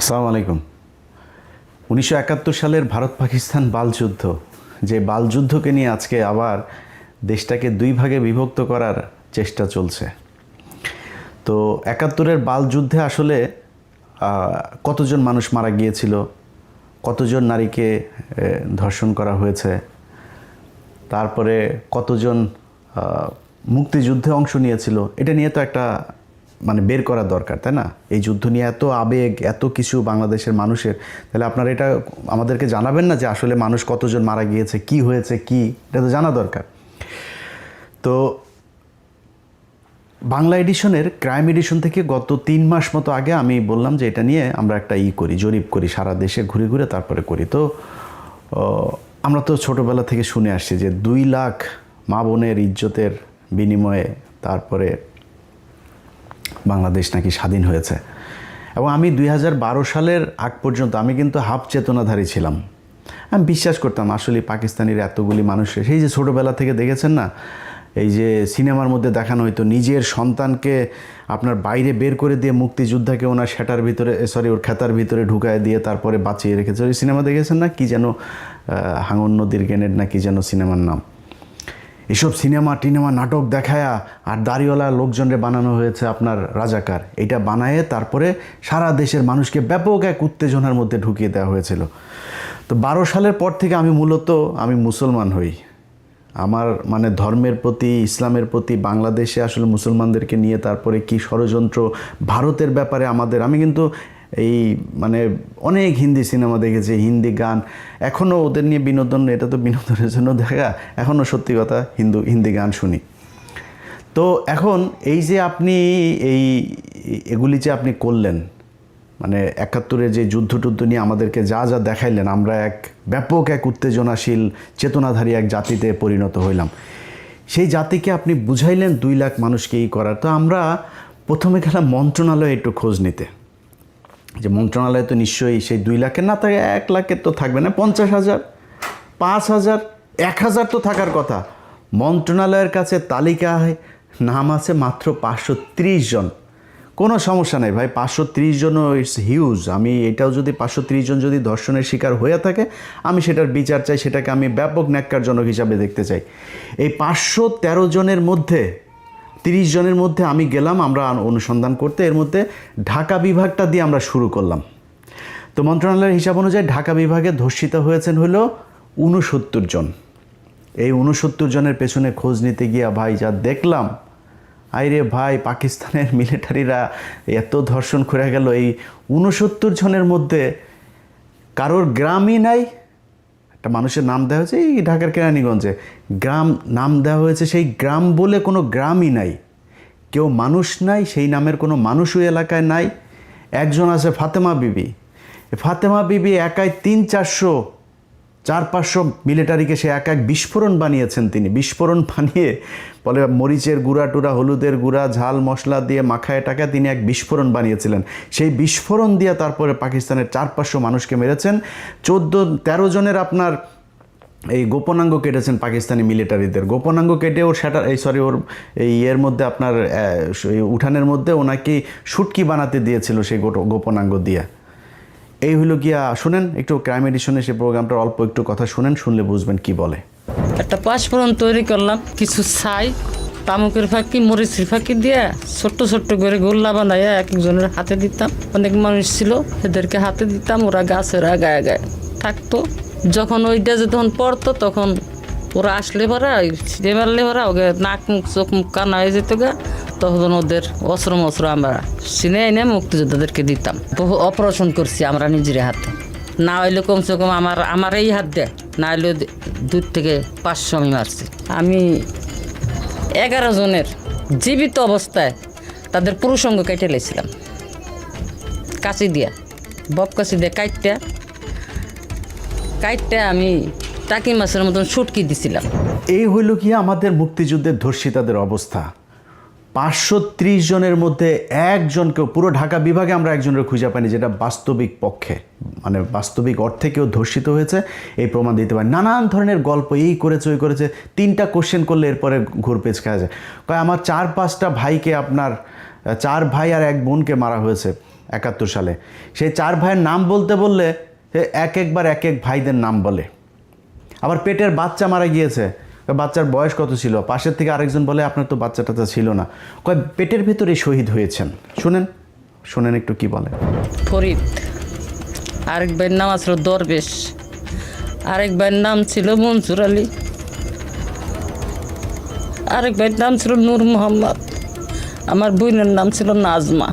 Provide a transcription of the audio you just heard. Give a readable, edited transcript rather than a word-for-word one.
আসসালামু আলাইকুম। 1971 সালের ভারত পাকিস্তান বালযুদ্ধ, যে বালযুদ্ধকে নিয়ে আজকে আবার দেশটাকে দুই ভাগে বিভক্ত করার চেষ্টা চলছে। তো 71-এর বালযুদ্ধে আসলে কতজন মানুষ মারা গিয়েছিল, কতজন নারীকে ধর্ষণ করা হয়েছে, তারপরে কতজন মুক্তিযুদ্ধে অংশ নিয়েছিল, এটা নিয়ে তো একটা বের করা দরকার, তাই না? এই যুদ্ধ নিয়ে এত আবেগ, এত কিছু বাংলাদেশের মানুষের, তাহলে আপনারা এটা আমাদেরকে জানাবেন না যে আসলে মানুষ কতজন মারা গিয়েছে, কি হয়েছে, কি, এটা তো জানা দরকার। তো বাংলা এডিশনের ক্রাইম এডিশন থেকে গত 3 মাস মতো আগে আমি বললাম যে এটা নিয়ে আমরা একটা করি, জরিপ করি, সারা দেশে ঘুরে ঘুরে তারপরে করি। তো আমরা তো ছোটোবেলা থেকে শুনে আসছি যে 2 লাখ মা বোনের ইজ্জতের বিনিময়ে তারপরে বাংলাদেশ নাকি স্বাধীন হয়েছে। এবং আমি 2012 সালের আগ পর্যন্ত আমি কিন্তু হাফ চেতনাধারী ছিলাম। আমি বিশ্বাস করতাম আসলে পাকিস্তানির এতগুলি মানুষের, সেই যে ছোটোবেলা থেকে দেখেছেন না, এই যে সিনেমার মধ্যে দেখানো হয়তো নিজের সন্তানকে আপনার বাইরে বের করে দিয়ে মুক্তিযোদ্ধাকে ওনার সেটার ভিতরে ওর খেতার ভিতরে ঢুকায় দিয়ে তারপরে বাঁচিয়ে রেখেছে। ওই সিনেমা দেখেছেন না, কি যেন হাঙর নদীর গ্রেনেড না কি যেন সিনেমার নাম। এসব সিনেমা নাটক দেখায়া আর দাড়িওয়ালা লোকজনরে বানানো হয়েছে আপনার রাজাকার। এটা বানায়ে তারপরে সারা দেশের মানুষকে ব্যাপক এক উত্তেজনার মধ্যে ঢুকিয়ে দেওয়া হয়েছিল। তো 12 সালের পর থেকে আমি মূলত মুসলমান হই। আমার ধর্মের প্রতি, ইসলামের প্রতি, বাংলাদেশে আসলে মুসলমানদেরকে নিয়ে তারপরে কি ষড়যন্ত্র, ভারতের ব্যাপারে আমি কিন্তু এই অনেক হিন্দি সিনেমা দেখেছি, হিন্দি গান, এখনও ওদের নিয়ে বিনোদন, এটা তো বিনোদনের জন্য দেখা, এখনও সত্যি কথা হিন্দি গান শুনি। তো এখন এই যে আপনি এগুলি যে আপনি করলেন, 71-এর যে যুদ্ধ নিয়ে আমাদেরকে যা যা দেখাইলেন, আমরা এক ব্যাপক এক উত্তেজনাশীল চেতনাধারী এক জাতিতে পরিণত হইলাম। সেই জাতিকে আপনি বুঝাইলেন 2 লাখ মানুষকে করার। তো আমরা প্রথমে গেলাম মন্ত্রণালয়ে একটু খোঁজ নিতে, যে মন্ত্রণালয় তো নিশ্চয়ই সেই 2 লাখের না থাকে, 1 লাখের তো থাকবে না, 50,000, 5,000, 1,000 তো থাকার কথা। মন্ত্রণালয়ের কাছে তালিকায় নাম আছে মাত্র 530 জন। কোনো সমস্যা নেই ভাই, 530 জনও ইটস হিউজ। আমি এটাও যদি 530 জন যদি ধর্ষণের শিকার হয়ে থাকে, আমি সেটার বিচার চাই, সেটাকে আমি ব্যাপক ন্যাক্কারজনক হিসাবে দেখতে চাই। এই 513 জনের মধ্যে 30 জনের মধ্যে আমি গেলাম আমরা অনুসন্ধান করতে। এর মধ্যে ঢাকা বিভাগটা দিয়ে আমরা শুরু করলাম। তো মন্ত্রণালয়ের হিসাব অনুযায়ী ঢাকা বিভাগে ধর্ষিত হয়েছেন হলো 69 জন। এই 69 জনের পেছনে খোঁজ নিতে গিয়া ভাই যা দেখলাম, আইরে ভাই, পাকিস্তানের মিলিটারিরা এত ধর্ষণ করে গেল। এই 69 জনের মধ্যে কারোর গ্রামই নাই। একটা মানুষের নাম দেওয়া হয়েছে এই ঢাকার কেরানীগঞ্জে, গ্রাম নাম দেওয়া হয়েছে, সেই গ্রাম বলে কোনো গ্রামই নাই, কেউ মানুষ নাই, সেই নামের কোনো মানুষই এলাকায় নাই। একজন আছে ফাতেমা বিবি। ফাতেমা বিবি একাই 300-400 মিলিটারিকে সে এক বিস্ফোরণ বানিয়েছেন। তিনি বিস্ফোরণ বানিয়ে বলে মরিচের গুঁড়া টুরা, হলুদের গুঁড়া, ঝাল মশলা দিয়ে মাখায় টাকায় তিনি এক বিস্ফোরণ বানিয়েছিলেন। সেই বিস্ফোরণ দিয়ে তারপরে পাকিস্তানের 400-500 মানুষকে মেরেছেন। 14-13 জনের আপনার এই গোপনাঙ্গ কেটেছেন পাকিস্তানি মিলিটারিদের। গোপনাঙ্গ কেটে ওর ওর এর মধ্যে আপনার উঠানের মধ্যে ওনাকে শুটকি বানাতে দিয়েছিল সেই গোপনাঙ্গ দিয়ে। এই হলো গিয়া, শুনেন একটু ক্রাইম এডিশনে সেই প্রোগ্রামটার অল্প একটু কথা শুনেন, শুনলে বুঝবেন কি বলে। একটা পাঁচফোড়ন তৈরি করলাম, কিছু ছাই, তামুকের ফাঁকি, মরিচের ফাঁকি দিয়ে ছোট্ট ছোট্ট করে গোল্লা বানাইয়া এক একজনের হাতে দিতাম। অনেক মানুষ ছিল, এদেরকে হাতে দিতাম, ওরা গাছের গায়ে গায়ে থাকতো। যখন ওইটা যখন পড়তো তখন ওরা আসলে পরা ছিঁড়ে মারলে পরা ওকে নাক মুখ চোখ মুখ কানা হয়ে যেত গা, তখন ওদের অস্ত্র আমরা চিনে এনে মুক্তিযোদ্ধাদেরকে দিতাম। বহু অপারেশন করছি আমরা নিজের হাতে, না হইলে কমসে কম আমার এই হাত দেয়, না হইলে 2-500 আমি মারছি। আমি 11 জনের জীবিত অবস্থায় তাদের পুরুষঙ্গ কেটে লেছিলাম কাঁচি দিয়া, বব কাঁচি দিয়ে কাইটটা আমি টাকি মাছের মতন শুটকি দিছিলাম। এই হইল কি আমাদের মুক্তিযুদ্ধের ধর্ষিতাদের অবস্থা। 530 জনের মধ্যে একজনকেও, পুরো ঢাকা বিভাগে আমরা একজনের খুঁজে পাইনি যেটা বাস্তবিক পক্ষে বাস্তবিক অর্থে কেউ ধর্ষিত হয়েছে এই প্রমাণ দিতে পারে। নানান ধরনের গল্প, এই করেছে ওই করেছে, 3টা কোশ্চেন করলে এরপরে ঘুরপেচ খাওয়া যায়। কয় আমার 4-5টা ভাইকে, আপনার 4 ভাই আর 1 বোনকে মারা হয়েছে। 71 সালে। সেই 4 ভাইয়ের নাম বলতে বললে সে একবার এক এক ভাইদের নাম বলে। আবার পেটের বাচ্চা মারা গিয়েছে, বাচ্চার বয়স কত ছিল? পাশের থেকে আরেকজন বলে আপনার তো বাচ্চা টাচ্চা ছিল না, কয় পেটের ভেতরে শহীদ হয়েছেন। শুনেন একটু কি বলে। ফরিদ, আরেক ভাইয়ের নাম ছিল দরবেশ, আরেক ভাইয়ের নাম ছিল মনসুর আলী, আরেক ভাইয়ের নাম ছিল নূর মোহাম্মদ, আমার বোনের নাম ছিল নাজমা।